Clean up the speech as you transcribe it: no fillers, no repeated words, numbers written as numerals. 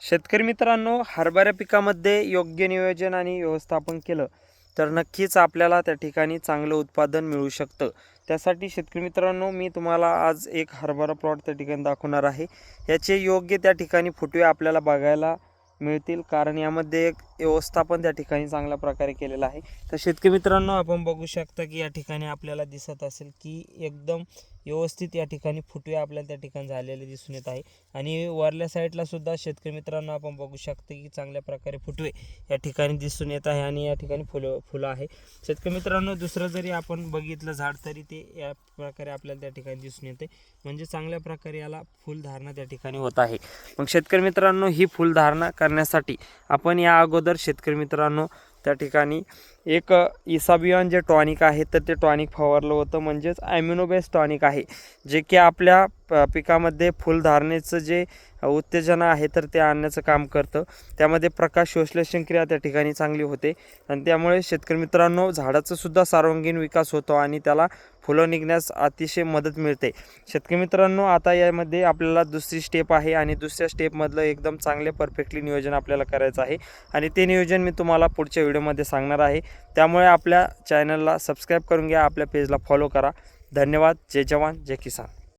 शेतकरी मित्रांनो, हरभरा पिकामध्ये योग्य नियोजन आणि व्यवस्थापन केलं तर नक्कीच आपल्याला त्या ठिकाणी चांगलं उत्पादन मिळू शकतं. त्यासाठी शेतकरी मित्रांनो, मी तुम्हाला आज एक हरभरा प्लॉट त्या ठिकाणी दाखवणार आहे. याचे योग्य त्या ठिकाणी फुटवे आपल्याला बघायला मिळतील, कारण यामध्ये एक व्यवस्थापन त्या ठिकाणी चांगल्या प्रकारे केलेलं आहे. तर शेतकरी मित्रांनो, आपण बघू शकता की या ठिकाणी आपल्याला दिसत असेल की एकदम व्यवस्थित या ठिकाणी फुटवे आपल्याला त्या ठिकाणी झालेले दिसून येत आहे. आणि वरल्या साईडला सुद्धा शेतकरी मित्रांनो आपण बघू शकता की चांगल्या प्रकारे फुटवे या ठिकाणी दिसून येत आहे आणि या ठिकाणी फुलं आहे. शेतकरी मित्रांनो, दुसरं जरी आपण बघितलं झाड तरी ते या प्रकारे आपल्याला त्या ठिकाणी दिसून येते, म्हणजे चांगल्या प्रकारे याला फुलधारणा त्या ठिकाणी होत आहे. मग शेतकरी मित्रांनो, ही फुलधारणा करण्यासाठी आपण या अगोदर शेतकरी मित्रांनो त्या ठिकाणी एक इसाबियॉन जे टॉनिक आहे तर ते टॉनिक फवारलं होतं, म्हणजेच ॲम्युनो बेस्ड टॉनिक आहे, जे की आपल्या पिकामध्ये फुलधारणेचं जे उत्तेजना आहे तर ते आणण्याचं काम करतं. त्यामध्ये प्रकाश संश्लेषण क्रिया त्या ठिकाणी चांगली होते आणि त्यामुळे शेतकरी मित्रांनो झाडाचा सुद्धा सर्वांगीण विकास होतो आणि त्याला फुलं निघण्यास अतिशय मदत मिळते. शेतकरी मित्रांनो, आता यामध्ये आपल्याला दुसरी स्टेप आहे आणि दुसऱ्या स्टेपमधलं एकदम चांगले परफेक्टली नियोजन आपल्याला करायचं आहे आणि ते नियोजन मी तुम्हाला पुढच्या व्हिडिओमध्ये सांगणार आहे. त्यामुळे आपल्या चॅनलला सबस्क्राईब करून घ्या, आपल्या पेजला फॉलो करा. धन्यवाद. जय जवान जय किसान.